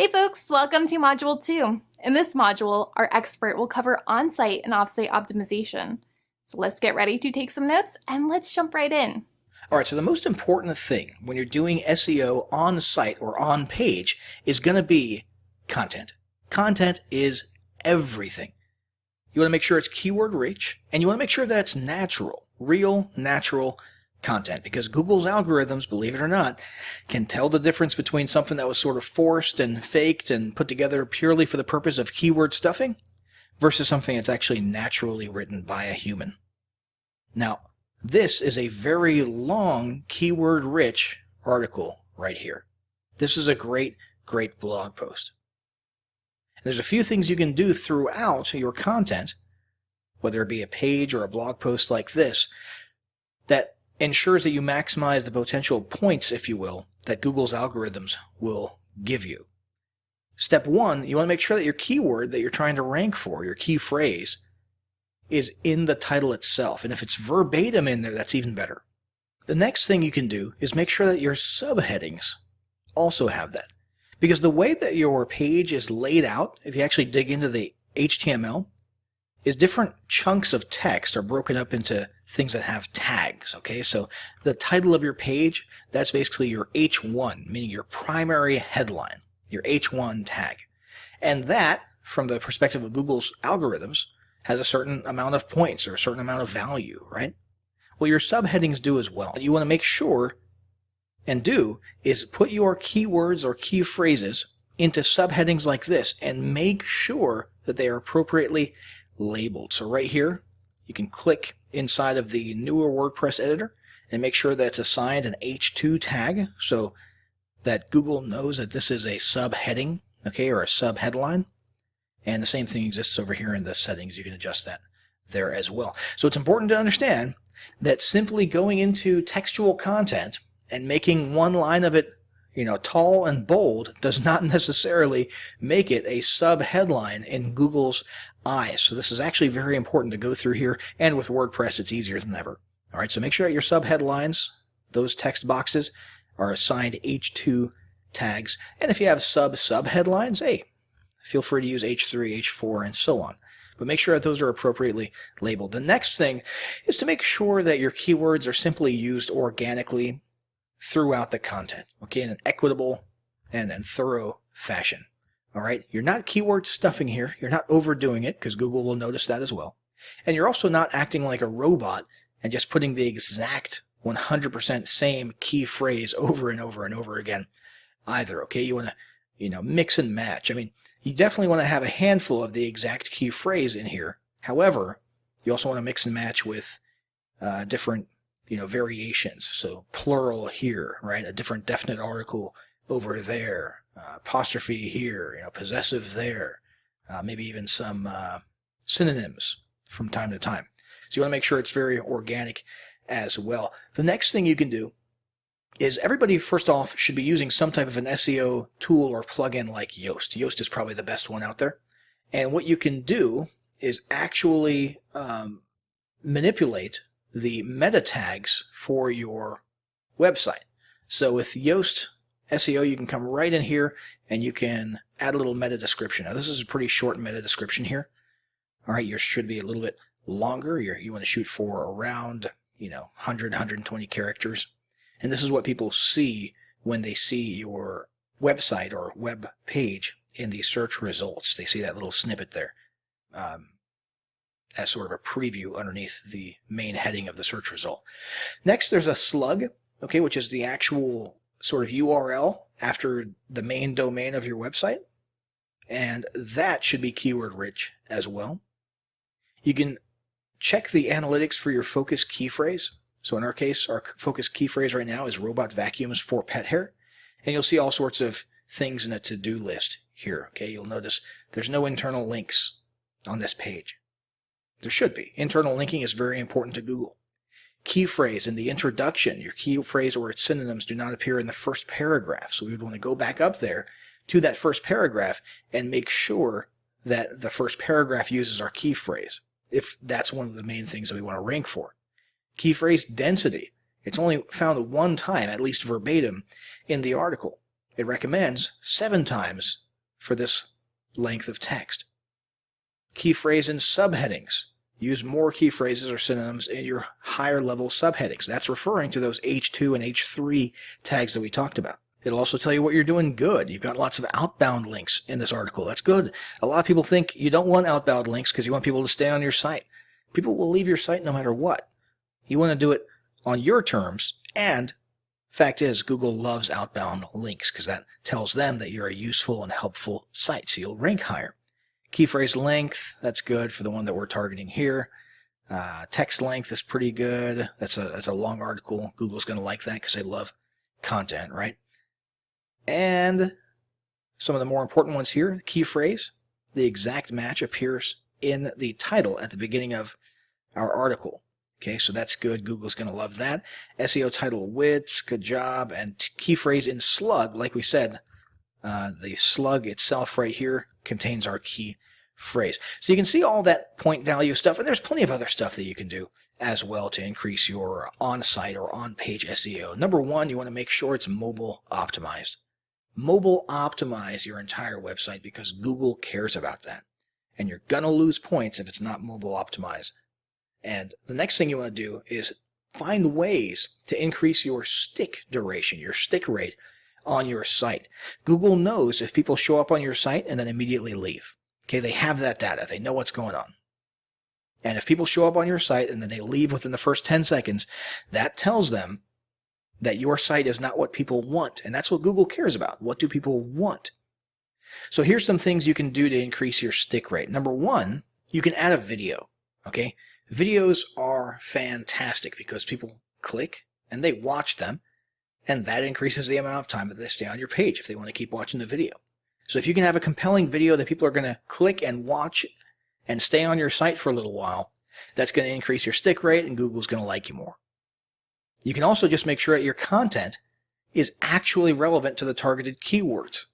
Hey folks, welcome to Module 2. In this module, our expert will cover on-site and off-site optimization. So let's get ready to take some notes and let's jump right in. All right, so the most important thing when you're doing SEO on site or on page is going to be content. Content is everything. You want to make sure it's keyword rich, and you want to make sure that it's natural, real, natural content, because Google's algorithms, believe it or not, can tell the difference between something that was sort of forced and faked and put together purely for the purpose of keyword stuffing versus something that's actually naturally written by a human. Now, this is a very long, keyword-rich article right here. This is a great blog post. And there's a few things you can do throughout your content, whether it be a page or a blog post like this, that ensures that you maximize the potential points, if you will, that Google's algorithms will give you. Step one, you want to make sure that your keyword that you're trying to rank for, your key phrase, is in the title itself. And if it's verbatim in there, that's even better. The next thing you can do is make sure that your subheadings also have that. Because the way that your page is laid out, if you actually dig into the HTML, is different chunks of text are broken up into things that have tags, okay? So the title of your page, that's basically your H1, meaning your primary headline, your H1 tag. And that, from the perspective of Google's algorithms, has a certain amount of points or a certain amount of value, right? Well, your subheadings do as well. What you want to make sure and do is put your keywords or key phrases into subheadings like this and make sure that they are appropriately labeled. So right here, you can click inside of the newer WordPress editor and make sure that it's assigned an H2 tag so that Google knows that this is a subheading, okay, or a subheadline. And the same thing exists over here in the settings. You can adjust that there as well. So it's important to understand that simply going into textual content and making one line of it, tall and bold does not necessarily make it a sub-headline in Google's eyes. So this is actually very important to go through here, and with WordPress it's easier than ever. All right, so make sure that your sub-headlines, those text boxes, are assigned H2 tags. And if you have sub-headlines, hey, feel free to use H3, H4, and so on. But make sure that those are appropriately labeled. The next thing is to make sure that your keywords are simply used organically throughout the content, okay, in an equitable and thorough fashion. All right, you're not keyword stuffing here. You're not overdoing it, because Google will notice that as well. And you're also not acting like a robot and just putting the exact 100% same key phrase over and over and over again either, okay? You want to, mix and match. I mean, you definitely want to have a handful of the exact key phrase in here. However, you also want to mix and match with different variations. So plural here, right? A different definite article over there. Apostrophe here, possessive there. Maybe even some synonyms from time to time. So you want to make sure it's very organic as well. The next thing you can do is everybody, first off, should be using some type of an SEO tool or plugin like Yoast. Yoast is probably the best one out there. And what you can do is actually manipulate the meta tags for your website. So with Yoast SEO, you can come right in here and you can add a little meta description. Now, this is a pretty short meta description here. All right, yours should be a little bit longer. You want to shoot for around, 100, 120 characters. And this is what people see when they see your website or web page in the search results. They see that little snippet there as sort of a preview underneath the main heading of the search result. Next, there's a slug, okay, which is the actual sort of URL after the main domain of your website. And that should be keyword rich as well. You can check the analytics for your focus key phrase. So in our case, our focus key phrase right now is robot vacuums for pet hair. And you'll see all sorts of things in a to-do list here. Okay, you'll notice there's no internal links on this page. There should be. Internal linking is very important to Google. Key phrase in the introduction, your key phrase or its synonyms do not appear in the first paragraph. So we would want to go back up there to that first paragraph and make sure that the first paragraph uses our key phrase, if that's one of the main things that we want to rank for. Key phrase density. It's only found one time, at least verbatim, in the article. It recommends 7 times for this length of text. Key phrase and subheadings. Use more key phrases or synonyms in your higher level subheadings. That's referring to those H2 and H3 tags that we talked about. It'll also tell you what you're doing good. You've got lots of outbound links in this article. That's good. A lot of people think you don't want outbound links because you want people to stay on your site. People will leave your site no matter what. You want to do it on your terms, and fact is, Google loves outbound links because that tells them that you're a useful and helpful site, so you'll rank higher. Key phrase length, that's good for the one that we're targeting here. Text length is pretty good. That's a long article. Google's going to like that because they love content, right? And some of the more important ones here, key phrase, the exact match appears in the title at the beginning of our article. Okay, so that's good. Google's going to love that. SEO title width, good job. And key phrase in slug, like we said, the slug itself right here contains our key phrase. So you can see all that point value stuff, and there's plenty of other stuff that you can do as well to increase your on-site or on-page SEO. Number one, you want to make sure it's mobile optimized. Mobile optimize your entire website because Google cares about that. And you're going to lose points if it's not mobile optimized. And the next thing you want to do is find ways to increase your stick duration, your stick rate on your site. Google knows if people show up on your site and then immediately leave. Okay, they have that data. They know what's going on. And if people show up on your site and then they leave within the first 10 seconds, that tells them that your site is not what people want. And that's what Google cares about. What do people want? So here's some things you can do to increase your stick rate. Number one, you can add a video. Okay, videos are fantastic because people click and they watch them. And that increases the amount of time that they stay on your page if they want to keep watching the video. So if you can have a compelling video that people are going to click and watch and stay on your site for a little while, that's going to increase your stick rate and Google's going to like you more. You can also just make sure that your content is actually relevant to the targeted keywords.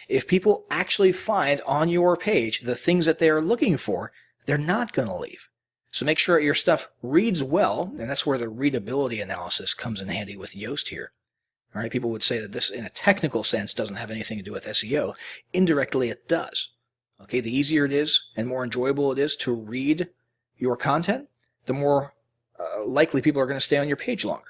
If people actually find on your page the things that they are looking for, they're not going to leave. So make sure that your stuff reads well, and that's where the readability analysis comes in handy with Yoast here. All right, people would say that this, in a technical sense, doesn't have anything to do with SEO. Indirectly, it does. Okay, the easier it is and more enjoyable it is to read your content, the more likely people are going to stay on your page longer.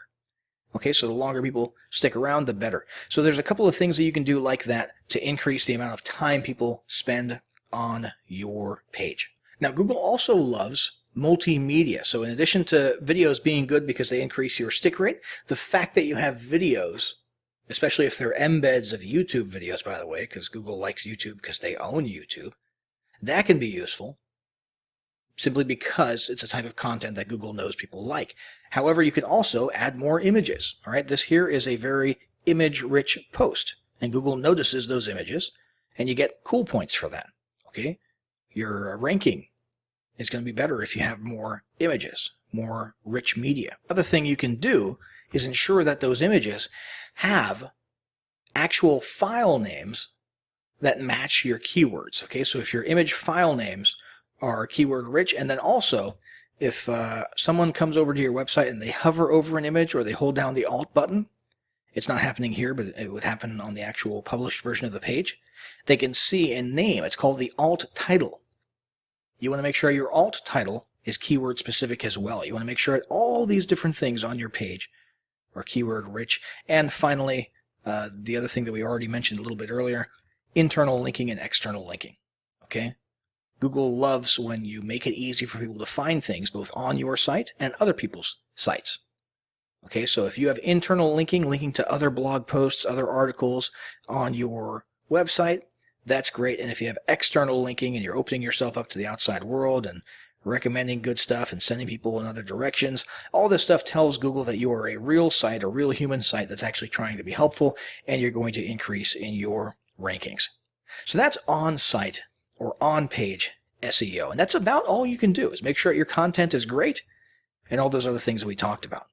Okay, so the longer people stick around, the better. So there's a couple of things that you can do like that to increase the amount of time people spend on your page. Now, Google also loves multimedia. So in addition to videos being good because they increase your stick rate, the fact that you have videos, especially if they're embeds of YouTube videos, by the way, because Google likes YouTube because they own YouTube, that can be useful simply because it's a type of content that Google knows people like. However, you can also add more images. All right, this here is a very image-rich post, and Google notices those images, and you get cool points for that. Okay, your ranking is going to be better if you have more images, more rich media. Other thing you can do is ensure that those images have actual file names that match your keywords. Okay, so if your image file names are keyword rich, and then also if someone comes over to your website and they hover over an image or they hold down the Alt button, it's not happening here, but it would happen on the actual published version of the page, they can see a name. It's called the alt title. You want to make sure your alt title is keyword specific as well. You want to make sure that all these different things on your page are keyword rich. And finally, the other thing that we already mentioned a little bit earlier, internal linking and external linking. Okay? Google loves when you make it easy for people to find things both on your site and other people's sites. Okay, so if you have internal linking to other blog posts, other articles on your website, that's great. And if you have external linking and you're opening yourself up to the outside world and recommending good stuff and sending people in other directions, all this stuff tells Google that you are a real site, a real human site that's actually trying to be helpful, and you're going to increase in your rankings. So that's on-site or on-page SEO. And that's about all you can do, is make sure that your content is great and all those other things that we talked about.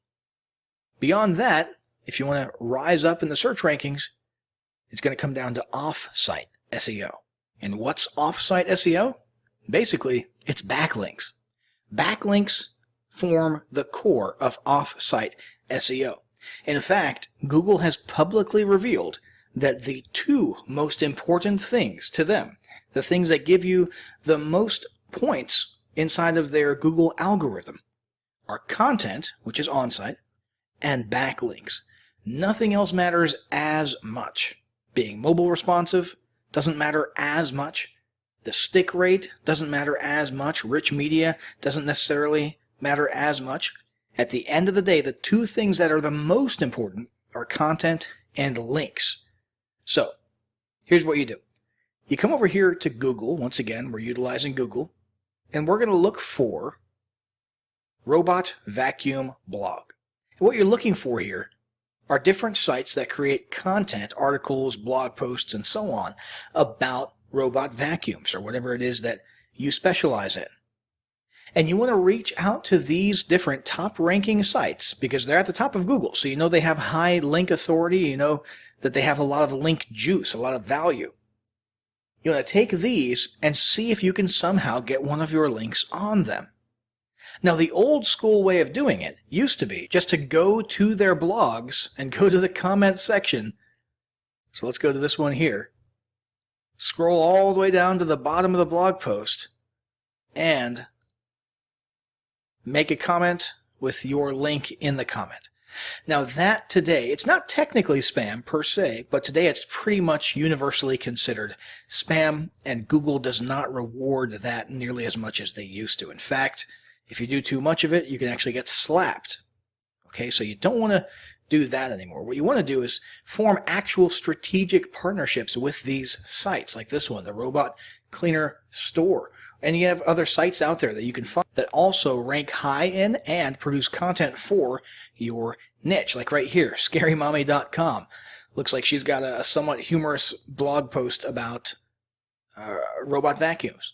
Beyond that, if you want to rise up in the search rankings, it's going to come down to off-site SEO. And what's off-site SEO? Basically, it's backlinks. Backlinks form the core of off-site SEO. In fact, Google has publicly revealed that the two most important things to them, the things that give you the most points inside of their Google algorithm, are content, which is on-site, and backlinks. Nothing else matters as much. Being mobile responsive doesn't matter as much. The stick rate doesn't matter as much. Rich media doesn't necessarily matter as much. At the end of the day, the two things that are the most important are content and links. So, here's what you do. You come over here to Google. Once again, we're utilizing Google. And we're going to look for robot vacuum blog. And what you're looking for here are different sites that create content, articles, blog posts, and so on about robot vacuums or whatever it is that you specialize in. And you want to reach out to these different top-ranking sites because they're at the top of Google. So you know they have high link authority. You know that they have a lot of link juice, a lot of value. You want to take these and see if you can somehow get one of your links on them. Now, the old school way of doing it used to be just to go to their blogs and go to the comment section. So let's go to this one here. Scroll all the way down to the bottom of the blog post and make a comment with your link in the comment. Now that today, it's not technically spam per se, but today it's pretty much universally considered spam, and Google does not reward that nearly as much as they used to. In fact, if you do too much of it, you can actually get slapped. Okay, so you don't want to do that anymore. What you want to do is form actual strategic partnerships with these sites, like this one, the Robot Cleaner Store. And you have other sites out there that you can find that also rank high in and produce content for your niche. Like right here, scarymommy.com. Looks like she's got a somewhat humorous blog post about robot vacuums.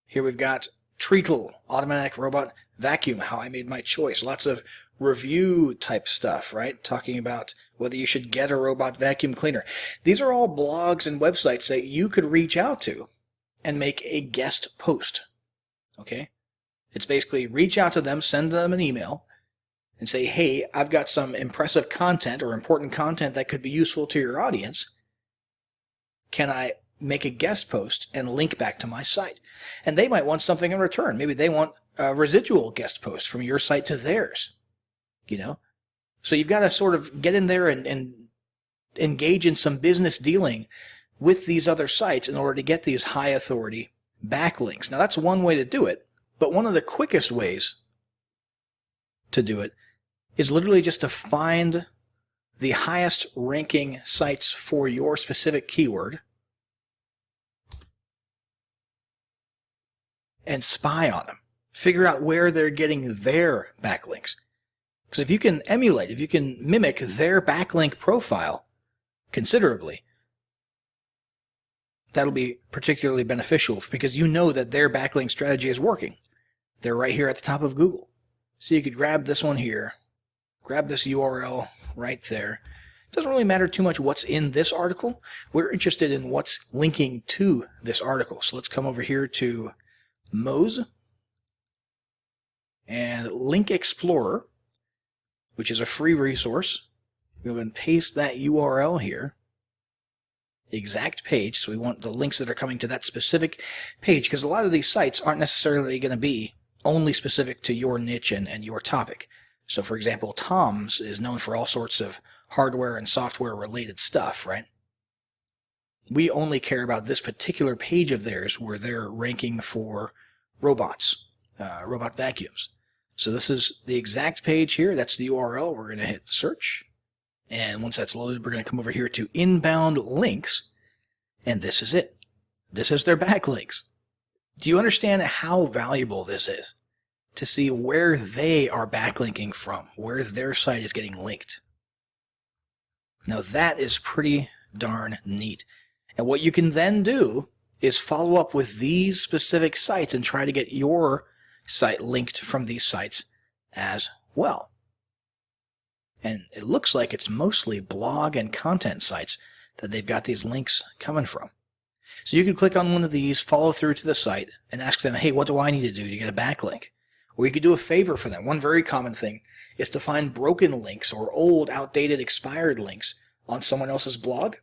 Here we've got Treacle, automatic robot vacuum, how I made my choice. Lots of review type stuff, right? Talking about whether you should get a robot vacuum cleaner. These are all blogs and websites that you could reach out to and make a guest post. Okay? It's basically reach out to them, send them an email, and say, hey, I've got some impressive content or important content that could be useful to your audience. Can I make a guest post and link back to my site? And they might want something in return. Maybe they want a residual guest post from your site to theirs. You know? So you've got to sort of get in there and engage in some business dealing with these other sites in order to get these high authority backlinks. Now that's one way to do it, but one of the quickest ways to do it is literally just to find the highest ranking sites for your specific keyword and spy on them. Figure out where they're getting their backlinks. Because if you can emulate, if you can mimic their backlink profile considerably, that'll be particularly beneficial because you know that their backlink strategy is working. They're right here at the top of Google. So you could grab this one here, grab this URL right there. It doesn't really matter too much what's in this article. We're interested in what's linking to this article. So let's come over here to Moz and Link Explorer, which is a free resource. We'll go ahead and paste that URL here. Exact page, so we want the links that are coming to that specific page, because a lot of these sites aren't necessarily going to be only specific to your niche and your topic. So for example, Tom's is known for all sorts of hardware and software related stuff, right? We only care about this particular page of theirs where they're ranking for robots, robot vacuums. So this is the exact page here. That's the URL. We're going to hit search. And once that's loaded, we're going to come over here to inbound links. And this is it. This is their backlinks. Do you understand how valuable this is? To see where they are backlinking from, where their site is getting linked. Now that is pretty darn neat. And what you can then do is follow up with these specific sites and try to get your site linked from these sites as well. And it looks like it's mostly blog and content sites that they've got these links coming from. So you could click on one of these, follow through to the site, and ask them, hey, what do I need to do to get a backlink? Or you could do a favor for them. One very common thing is to find broken links or old, outdated, expired links on someone else's blog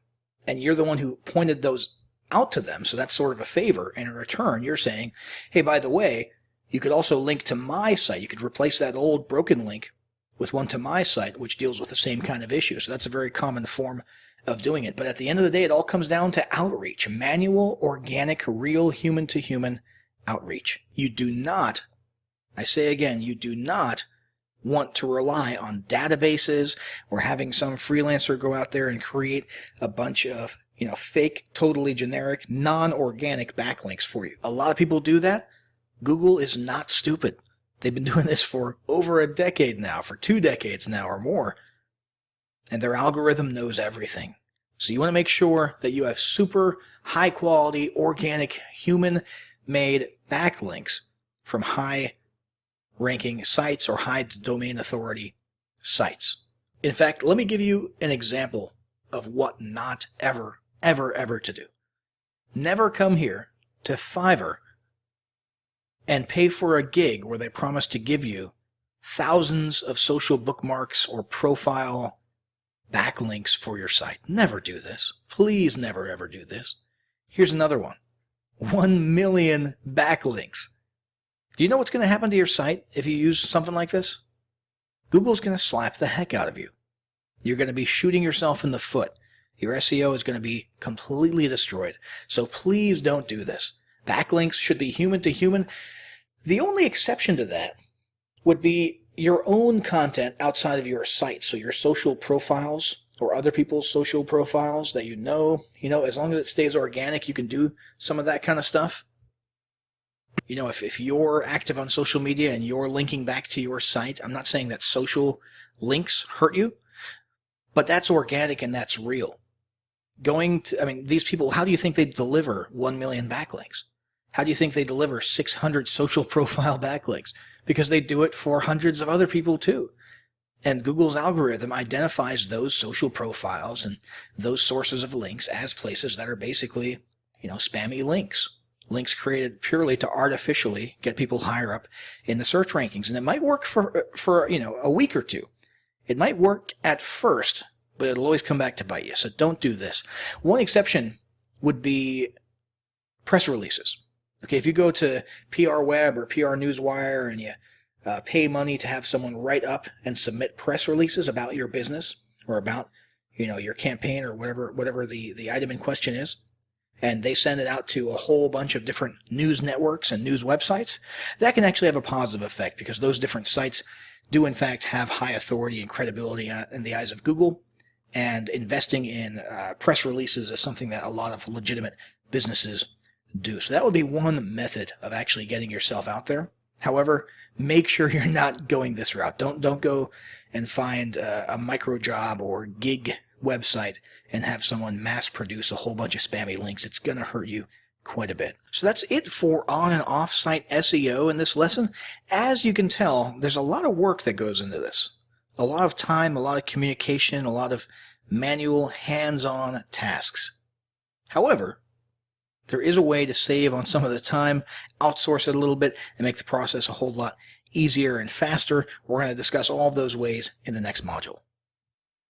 and you're the one who pointed those out to them, so that's sort of a favor, and in return you're saying, hey, by the way, you could also link to my site. You could replace that old broken link with one to my site, which deals with the same kind of issue. So that's a very common form of doing it. But at the end of the day, it all comes down to outreach, manual, organic, real human-to-human outreach. You do not, I say again, you do not want to rely on databases or having some freelancer go out there and create a bunch of, fake, totally generic, non-organic backlinks for you. A lot of people do that. Google is not stupid. They've been doing this for over a decade now, for 2 decades now or more, and their algorithm knows everything. So you want to make sure that you have super high-quality, organic, human-made backlinks from high-ranking sites or high domain authority sites. In fact, let me give you an example of what not ever to do. Never come here to Fiverr and pay for a gig where they promise to give you thousands of social bookmarks or profile backlinks for your site. Never do this. Please never ever do this. Here's another one. 1 million backlinks. Do you know what's going to happen to your site if you use something like this? Google's going to slap the heck out of you. You're going to be shooting yourself in the foot. Your SEO is going to be completely destroyed. So please don't do this. Backlinks should be human to human. The only exception to that would be your own content outside of your site. So your social profiles or other people's social profiles that as long as it stays organic, you can do some of that kind of stuff. If you're active on social media and you're linking back to your site, I'm not saying that social links hurt you, but that's organic and that's real. These people, how do you think they deliver 1 million backlinks? How do you think they deliver 600 social profile backlinks? Because they do it for hundreds of other people too. And Google's algorithm identifies those social profiles and those sources of links as places that are basically, spammy links. Links created purely to artificially get people higher up in the search rankings. And it might work for a week or two. It might work at first, but it'll always come back to bite you. So don't do this. One exception would be press releases. Okay, if you go to PR Web or PR Newswire and you pay money to have someone write up and submit press releases about your business or about your campaign or whatever the item in question is, and they send it out to a whole bunch of different news networks and news websites, that can actually have a positive effect because those different sites do in fact have high authority and credibility in the eyes of Google, and investing in press releases is something that a lot of legitimate businesses do. So that would be one method of actually getting yourself out there. However, make sure you're not going this route. Don't go and find a micro job or gig website and have someone mass produce a whole bunch of spammy links. It's going to hurt you quite a bit. So that's it for on and off site SEO in this lesson. As you can tell, there's a lot of work that goes into this. A lot of time, a lot of communication, a lot of manual hands-on tasks. However, there is a way to save on some of the time, outsource it a little bit, and make the process a whole lot easier and faster. We're going to discuss all of those ways in the next module.